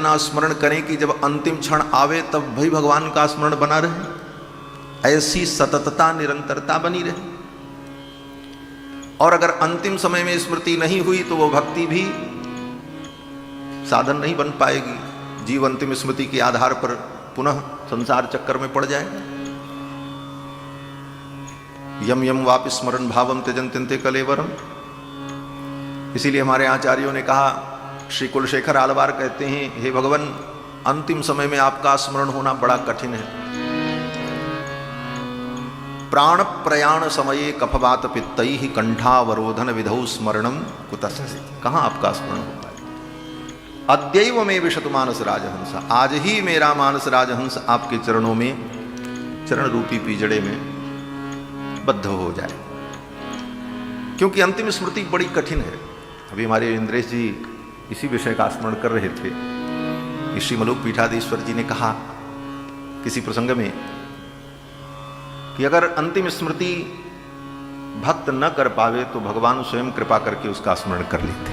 इतना स्मरण करें कि जब अंतिम क्षण आवे तब भी भगवान का स्मरण बना रहे, ऐसी सततता निरंतरता बनी रहे। और अगर अंतिम समय में स्मृति नहीं हुई तो वो भक्ति भी साधन नहीं बन पाएगी। जीव अंतिम स्मृति के आधार पर पुनः संसार चक्कर में पड़ जाएगा। यम यम वापि स्मरण भावम त्यजन्ते कलेवरम। इसीलिए हमारे आचार्यों ने कहा, श्री कुलशेखर आलवार कहते हैं, हे भगवान, अंतिम समय में आपका स्मरण होना बड़ा कठिन है। प्राण प्रयाण समये कफवात पित्तैः कंठावरोधन विधौ स्मरणम कुतस्ते। कहाँ आपका स्मरण हो पाए। अद्यैव में विशतु मानस राजहंस, आज ही मेरा मानस राजहंस आपके चरणों में, चरण रूपी पिंजड़े में बद्ध हो जाए। क्योंकि अंतिम स्मृति बड़ी कठिन है। अभी हमारे इंद्रेश जी इसी विषय का स्मरण कर रहे थे कि श्री मलुक पीठाधीश्वर जी ने कहा किसी प्रसंग में कि अगर अंतिम स्मृति भक्त न कर पावे तो भगवान स्वयं कृपा करके उसका स्मरण कर लेते।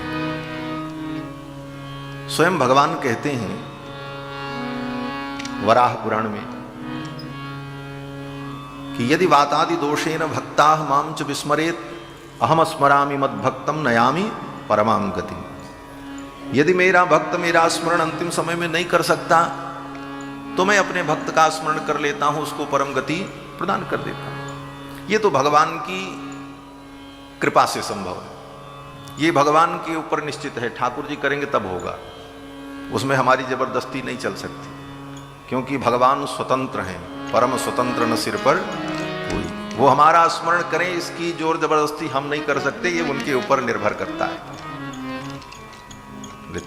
स्वयं भगवान कहते हैं वराह पुराण में कि यदि वातादि दोषेन भक्ता माम च विस्मरेत अहम स्मरामि मद्भक्तम नयामि परमां गति। यदि मेरा भक्त मेरा स्मरण अंतिम समय में नहीं कर सकता तो मैं अपने भक्त का स्मरण कर लेता हूं, उसको परम गति प्रदान कर देता हूं। ये तो भगवान की कृपा से संभव है। ये भगवान के ऊपर निश्चित है। ठाकुर जी करेंगे तब होगा, उसमें हमारी जबरदस्ती नहीं चल सकती, क्योंकि भगवान स्वतंत्र हैं। परम स्वतंत्र न सिर पर कोई। वो हमारा स्मरण करें इसकी जोर जबरदस्ती हम नहीं कर सकते, ये उनके ऊपर निर्भर करता है।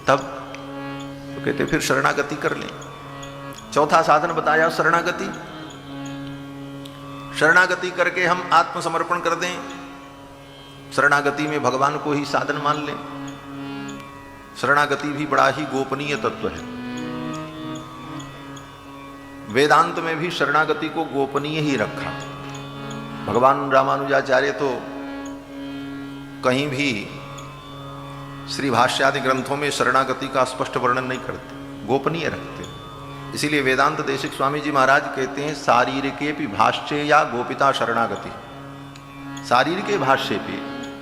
तब तो कहते फिर शरणागति कर लें। चौथा साधन बताया शरणागति। शरणागति करके हम आत्मसमर्पण कर दें। शरणागति में भगवान को ही साधन मान लें। शरणागति भी बड़ा ही गोपनीय तत्व है। वेदांत में भी शरणागति को गोपनीय ही रखा। भगवान रामानुजाचार्य तो कहीं भी श्री भाष्यादि ग्रंथों में शरणागति का स्पष्ट वर्णन नहीं करते, गोपनीय रखते। इसीलिए वेदांत देशिक स्वामी जी महाराज कहते हैं शारीरिके भी भाष्ये या गोपिता शरणागति। शारीरिके भाष्ये भी,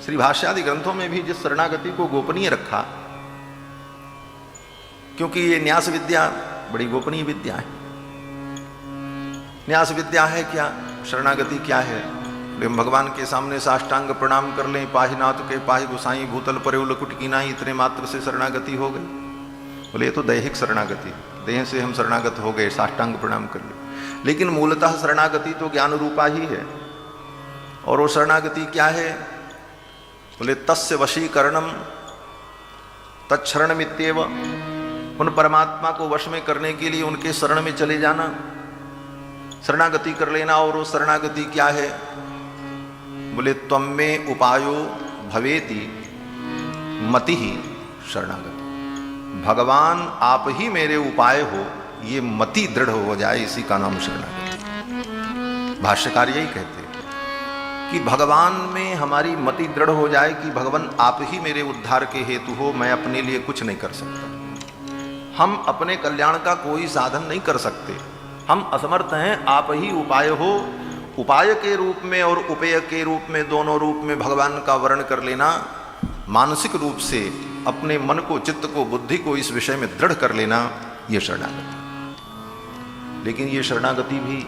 श्री भाष्यादि ग्रंथों में भी जिस शरणागति को गोपनीय रखा, क्योंकि ये न्यास विद्या बड़ी गोपनीय विद्या है। न्यास विद्या है क्या, शरणागति क्या है? हम भगवान के सामने साष्टांग प्रणाम कर लें, पाहि नाथ के पाहि गुसाई भूतल पर लकुट की नाई, इतने मात्र से शरणागति हो गई। बोले ये तो दैहिक शरणागति, देह से हम शरणागत हो गए, साष्टांग प्रणाम कर ले। लेकिन मूलतः शरणागति तो ज्ञान रूपा ही है। और वो शरणागति क्या है? बोले तस्य वशीकरणम तत्शरणमित्येव। उन परमात्मा को वश में करने के लिए उनके शरण में चले जाना, शरणागति कर लेना। और वो शरणागति क्या है? बोले त्वं में उपायो भवेति मति ही शरणागति। भगवान आप ही मेरे उपाय हो, ये मति दृढ़ हो जाए, इसी का नाम शरणागति। भाष्यकार यही कहते हैं कि भगवान में हमारी मति दृढ़ हो जाए कि भगवान आप ही मेरे उद्धार के हेतु हो, मैं अपने लिए कुछ नहीं कर सकता। हम अपने कल्याण का कोई साधन नहीं कर सकते, हम असमर्थ हैं। आप ही उपाय हो। उपाय के रूप में और उपेय के रूप में, दोनों रूप में भगवान का वर्ण कर लेना, मानसिक रूप से अपने मन को, चित्त को, बुद्धि को इस विषय में दृढ़ कर लेना, यह शरणागति। लेकिन ये शरणागति भी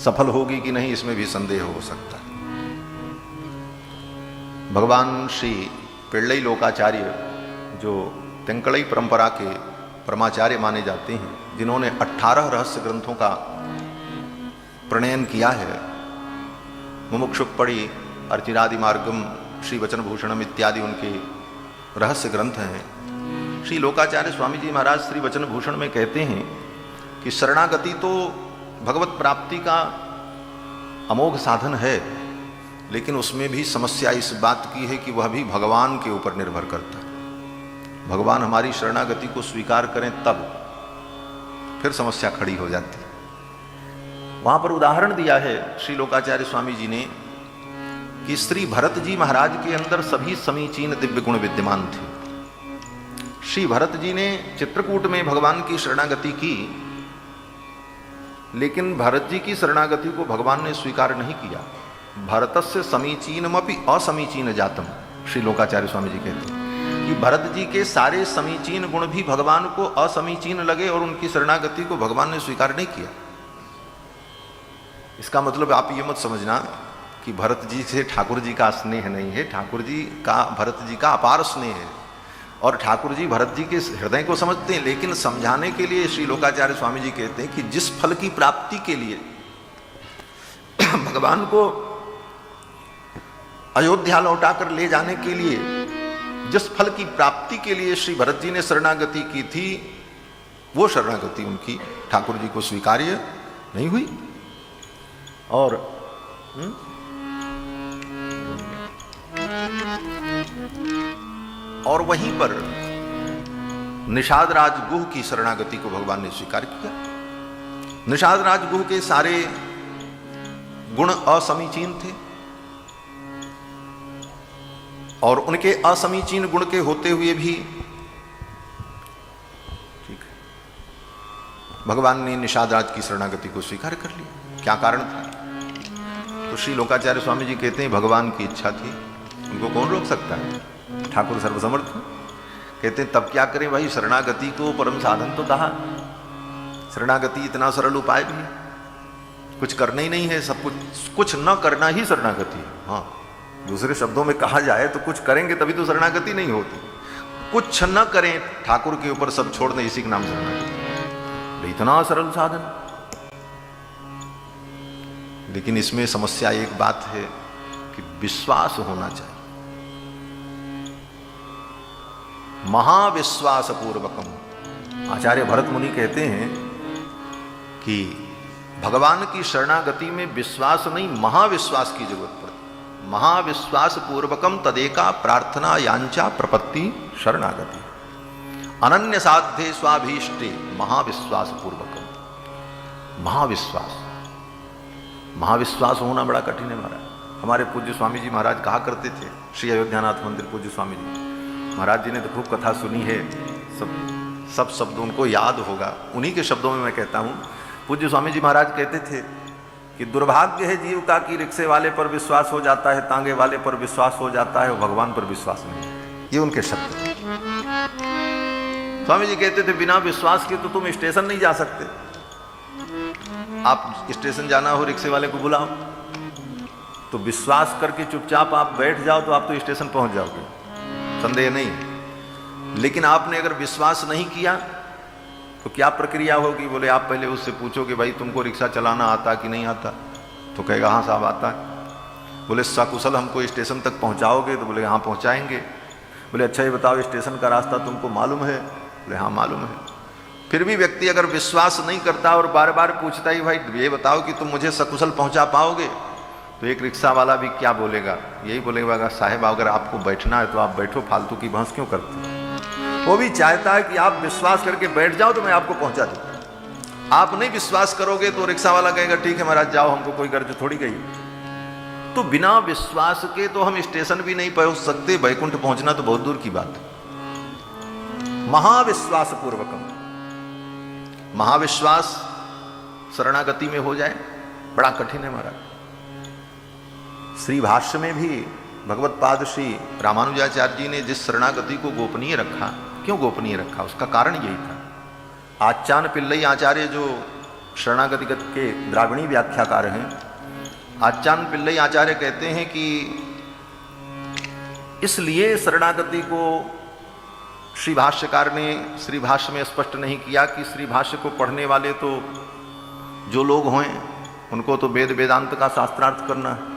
सफल होगी कि नहीं, इसमें भी संदेह हो सकता है। भगवान श्री पिल्लई लोकाचार्य, जो तेंकड़ई परंपरा के परमाचार्य माने जाते हैं, जिन्होंने 18 रहस्य ग्रंथों का प्रणयन किया है, मुमुक्षुपड़ी, अर्चिरादि मार्गम, श्री वचन भूषणम इत्यादि उनके रहस्य ग्रंथ हैं। श्री लोकाचार्य स्वामी जी महाराज श्री वचन भूषण में कहते हैं कि शरणागति तो भगवत प्राप्ति का अमोघ साधन है, लेकिन उसमें भी समस्या इस बात की है कि वह भी भगवान के ऊपर निर्भर करता है। भगवान हमारी शरणागति को स्वीकार करें तब फिर समस्या खड़ी हो जाती है। वहां पर उदाहरण दिया है श्री लोकाचार्य स्वामी जी ने कि श्री भरत जी महाराज के अंदर सभी समीचीन दिव्य गुण विद्यमान थे। श्री भरत जी ने चित्रकूट में भगवान की शरणागति की, लेकिन भरत जी की शरणागति को भगवान ने स्वीकार नहीं किया। भरतस्य समीचीनमपि असमीचीन जातम, श्री लोकाचार्य स्वामी जी कहते हैं कि भरत जी के सारे समीचीन गुण भी भगवान को असमीचीन लगे और उनकी शरणागति को भगवान ने स्वीकार नहीं किया। इसका मतलब आप ये मत समझना कि भरत जी से ठाकुर जी का स्नेह नहीं है। ठाकुर जी का भरत जी का अपार स्नेह है और ठाकुर जी भरत जी के हृदय को समझते हैं, लेकिन समझाने के लिए श्री लोकाचार्य स्वामी जी कहते हैं कि जिस फल की प्राप्ति के लिए भगवान को अयोध्या लौटाकर ले जाने के लिए, जिस फल की प्राप्ति के लिए श्री भरत जी ने शरणागति की थी, वो शरणागति उनकी ठाकुर जी को स्वीकार्य नहीं हुई। और वहीं पर निषाद राज गुह की शरणागति को भगवान ने स्वीकार किया। निषाद राज गुह के सारे गुण असमीचीन थे और उनके असमीचीन गुण के होते हुए भी ठीक भगवान ने निषाद राज की शरणागति को स्वीकार कर लिया। क्या कारण था? तो श्री लोकाचार्य स्वामी जी कहते हैं भगवान की इच्छा थी, उनको कौन रोक सकता है? ठाकुर सर्वसमर्थ। कहते हैं तब क्या करें भाई, शरणागति को परम साधन तो कहा। शरणागति इतना सरल उपाय भी है, कुछ करना ही नहीं है, सब कुछ न करना ही शरणागति है। हाँ, दूसरे शब्दों में कहा जाए तो कुछ करेंगे तभी तो शरणागति नहीं होती। कुछ न करें, ठाकुर के ऊपर सब छोड़ दें, इसी का नाम शरणागति। इतना सरल साधन। लेकिन इसमें समस्या एक बात है कि विश्वास होना चाहिए, महाविश्वास पूर्वकम। आचार्य भरत मुनि कहते हैं कि भगवान की शरणागति में विश्वास नहीं, महाविश्वास की जरूरत पड़ती। महाविश्वास पूर्वकम तदेका प्रार्थना यांचा प्रपत्ति शरणागति, अनन्य साध्ये स्वाभीष्टे महाविश्वास पूर्वकम। महाविश्वास होना बड़ा कठिन है महाराज। हमारे पूज्य स्वामी जी महाराज कहा करते थे, श्री अयोध्यानाथ मंदिर पूज्य स्वामी जी महाराज जी ने तो खूब कथा सुनी है, सब शब्द उनको याद होगा। उन्हीं के शब्दों में मैं कहता हूँ, पूज्य स्वामी जी महाराज कहते थे कि दुर्भाग्य है जीव का कि रिक्शे वाले पर विश्वास हो जाता है, तांगे वाले पर विश्वास हो जाता है, और भगवान पर विश्वास नहीं। ये उनके शब्द। स्वामी जी कहते थे बिना विश्वास के तो तुम स्टेशन नहीं जा सकते। आप स्टेशन जाना हो, रिक्शे वाले को बुलाओ, तो विश्वास करके चुपचाप आप बैठ जाओ तो आप तो स्टेशन पहुंच जाओगे, संदेह नहीं। लेकिन आपने अगर विश्वास नहीं किया तो क्या प्रक्रिया होगी? बोले आप पहले उससे पूछोगे भाई तुमको रिक्शा चलाना आता कि नहीं आता? तो कहेगा हाँ साहब आता है। बोले सकुशल हमको स्टेशन तक पहुंचाओगे? तो बोले हाँ पहुंचाएंगे। बोले अच्छा ये बताओ स्टेशन का रास्ता तुमको मालूम है? बोले हाँ मालूम है। फिर भी व्यक्ति अगर विश्वास नहीं करता और बार बार पूछता ही भाई ये बताओ कि तुम मुझे सकुशल पहुंचा पाओगे, तो एक रिक्शा वाला भी क्या बोलेगा? यही बोलेगा साहब अगर आपको बैठना है तो आप बैठो, फालतू की बहस क्यों करते? वो भी चाहता है कि आप विश्वास करके बैठ जाओ तो मैं आपको पहुंचा दूं। आप नहीं विश्वास करोगे तो रिक्शा वाला कहेगा ठीक है महाराज जाओ, हमको कोई गर्ज थोड़ी गई। तो बिना विश्वास के तो हम स्टेशन भी नहीं पहुंच सकते, वैकुंठ पहुंचना तो बहुत दूर की बात है। महाविश्वास पूर्वकम, महाविश्वास शरणागति में हो जाए बड़ा कठिन है महाराज। श्री भाष्य में भी भगवत पाद श्री रामानुजाचार्य जी ने जिस शरणागति को गोपनीय रखा, क्यों गोपनीय रखा? उसका कारण यही था। आचान पिल्लई आचार्य जो शरणागति के द्राविणी व्याख्याकार हैं, आचान पिल्लई आचार्य कहते हैं कि इसलिए शरणागति को श्री भाष्यकार ने श्री भाष्य में स्पष्ट नहीं किया कि श्री भाष्य को पढ़ने वाले तो जो लोग हों उनको तो वेद वेदांत का शास्त्रार्थ करना है।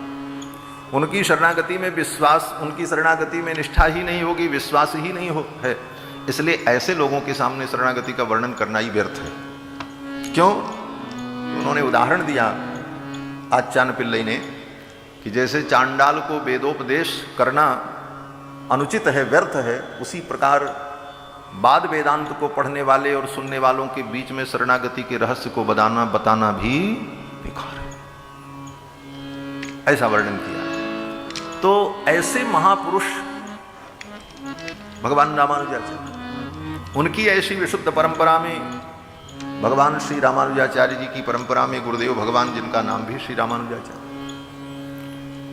उनकी शरणागति में विश्वास, उनकी शरणागति में निष्ठा ही नहीं होगी, विश्वास ही नहीं है। इसलिए ऐसे लोगों के सामने शरणागति का वर्णन करना ही व्यर्थ है। क्यों? उन्होंने उदाहरण दिया आचान पिल्लई ने कि जैसे चांडाल को वेदोपदेश करना अनुचित है, व्यर्थ है, उसी प्रकार बाद वेदांत को पढ़ने वाले और सुनने वालों के बीच में शरणागति के रहस्य को बताना भी बेकार है। ऐसा वर्णन किया। तो ऐसे महापुरुष भगवान रामानुजाचार्य, उनकी ऐसी विशुद्ध परंपरा में, भगवान श्री रामानुजाचार्य जी की परंपरा में, गुरुदेव भगवान जिनका नाम भी श्री रामानुजाचार्य,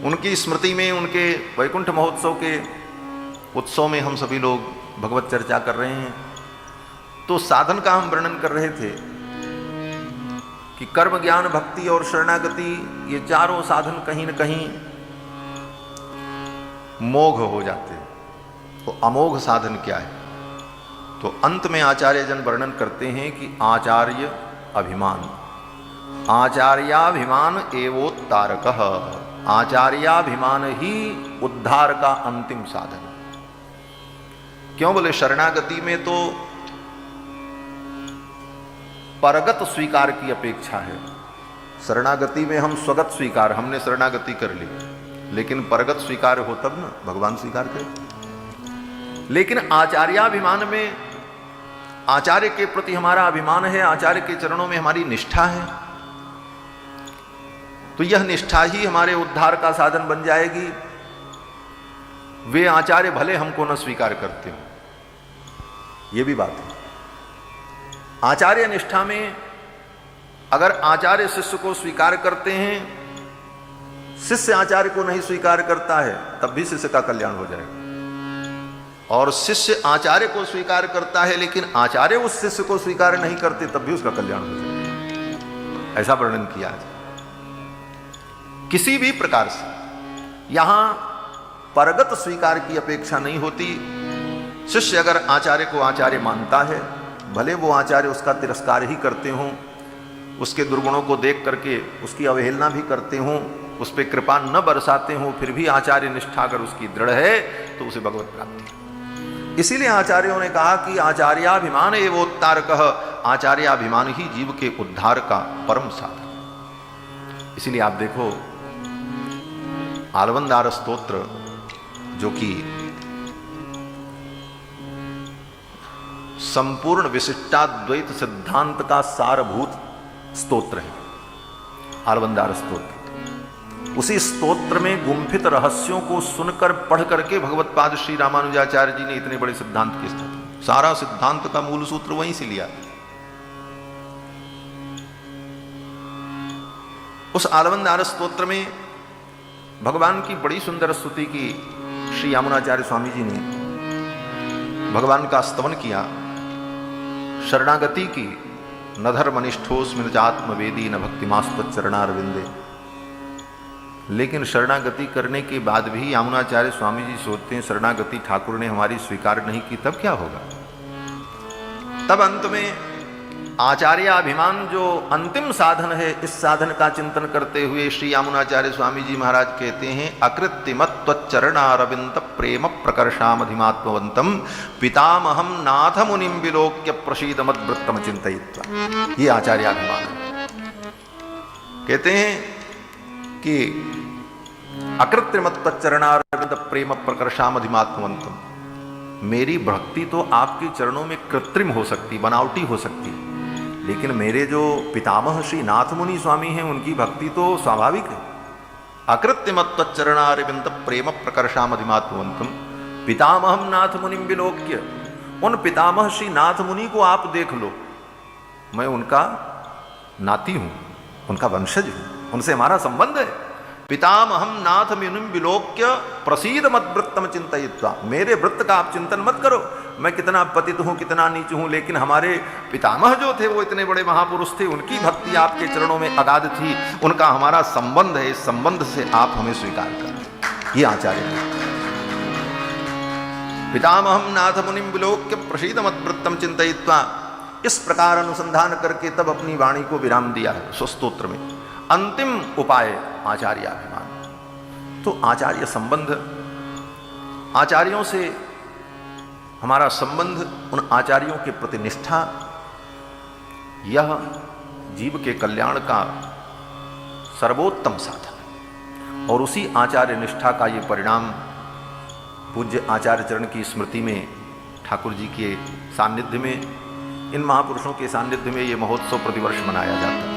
उनकी स्मृति में, उनके वैकुंठ महोत्सव के उत्सव में हम सभी लोग भगवत चर्चा कर रहे हैं। तो साधन का हम वर्णन कर रहे थे कि कर्म, ज्ञान, भक्ति और शरणागति, ये चारों साधन कहीं न कहीं मोघ हो जाते हैं। तो अमोघ साधन क्या है? तो अंत में आचार्य जन वर्णन करते हैं कि आचार्य अभिमान, आचार्याभिमान एवोत्तारकः, आचार्याभिमान ही उद्धार का अंतिम साधन। क्यों बोले? शरणागति में तो परगत स्वीकार की अपेक्षा है। शरणागति में हम स्वगत स्वीकार, हमने शरणागति कर ली, लेकिन परगत स्वीकार हो तब ना भगवान स्वीकार करे। लेकिन आचार्याभिमान में आचार्य के प्रति हमारा अभिमान है, आचार्य के चरणों में हमारी निष्ठा है, तो यह निष्ठा ही हमारे उद्धार का साधन बन जाएगी। वे आचार्य भले हमको न स्वीकार करते हो, यह भी बात है। आचार्य निष्ठा में अगर आचार्य शिष्य को स्वीकार करते हैं, शिष्य आचार्य को नहीं स्वीकार करता है, तब भी शिष्य का कल्याण हो जाएगा। और शिष्य आचार्य को स्वीकार करता है, लेकिन आचार्य उस शिष्य को स्वीकार नहीं करते, तब भी उसका कल्याण हो जाएगा। ऐसा वर्णन किया है। किसी भी प्रकार से यहां परगत स्वीकार की अपेक्षा नहीं होती। शिष्य अगर आचार्य को आचार्य मानता है, भले वो आचार्य उसका तिरस्कार ही करते हों, उसके दुर्गुणों को देख करके उसकी अवहेलना भी करते हों, उस पर कृपा न बरसाते हों, फिर भी आचार्य निष्ठा अगर उसकी दृढ़ है तो उसे भगवत प्राप्ति है। इसीलिए आचार्यों ने कहा कि आचार्याभिमान एवोत्तारकः, आचार्याभिमान ही जीव के उद्धार का परम साधन। इसीलिए आप देखो आलवंदार स्तोत्र, जो कि संपूर्ण विशिष्टाद्वैत सिद्धांत का सारभूत स्तोत्र है, आलवंदार स्तोत्र। उसी स्तोत्र में गुंफित रहस्यों को सुनकर पढ़ करके भगवत पाद श्री रामानुजाचार्य जी ने इतने बड़े सिद्धांत की स्थापना। सारा सिद्धांत का मूल सूत्र वहीं से लिया। उस आलवंदार स्तोत्र में भगवान की बड़ी सुंदर स्तुति की श्री यामुनाचार्य स्वामी जी ने भगवान का स्तवन किया। शरणागति की, न धर्मनिष्ठोस्मिन् चात्मवेदी न भक्तिमास्त्वच्चरणारविंदे। लेकिन शरणागति करने के बाद भी यामुनाचार्य स्वामी जी सोचते हैं शरणागति ठाकुर ने हमारी स्वीकार नहीं की, तब क्या होगा? तब अंत में आचार्याभिमान जो अंतिम साधन है, इस साधन का चिंतन करते हुए श्री यामुनाचार्य स्वामी जी महाराज कहते हैं, अकृत्रिमत्वच्चरणारविंद प्रेम प्रकर्षामधिमात्मवंतम पितामहम नाथ मुनिम विलोक्य प्रसीद मद्वृत्तम चिंतयित्वा। ये आचार्याभिमान है। कहते हैं कि अकृत्रिमत्वच्चरणारविंद प्रेम प्रकर्षामधिमात्मवंतम, मेरी भक्ति तो आपके चरणों में कृत्रिम हो सकती, बनावटी हो सकती, लेकिन मेरे जो पितामह श्री नाथ मुनि स्वामी हैं, उनकी भक्ति तो स्वाभाविक है। अकृत्रिमत्वच्चरणारविंद प्रेम प्रकर्षामधिमात्मवंतम पितामहम नाथ मुनिम विलोक्य। उन पितामह श्री नाथ मुनि को आप देख लो, मैं उनका नाती हूं, उनका वंशज हूं, उनसे हमारा संबंध है। पितामहम नाथ मुनिम विलोक्य प्रसीद मद्वृत्तम चिंतयित्वा। मेरे वृत्त का आप चिंतन मत करो, मैं कितना पतित हूं, कितना नीच हूं, लेकिन हमारे पितामह जो थे वो इतने बड़े महापुरुष थे, उनकी भक्ति आपके चरणों में अगाध थी, उनका हमारा संबंध है, इस संबंध से आप हमें स्वीकार करें। ये आचार्य है। पितामहम नाथ मुनिम विलोक्य प्रसीद मद्वृत्तम चिंतयित्वा। इस प्रकार अनुसंधान करके तब अपनी वाणी को विराम दिया है स्वस्तोत्र में। अंतिम उपाय आचार्याभिमान। तो आचार्य संबंध, आचार्यों से हमारा संबंध, उन आचार्यों के प्रति निष्ठा, यह जीव के कल्याण का सर्वोत्तम साधन। और उसी आचार्य निष्ठा का ये परिणाम पूज्य आचार्य चरण की स्मृति में, ठाकुर जी के सानिध्य में, इन महापुरुषों के सानिध्य में ये महोत्सव प्रतिवर्ष मनाया जाता है।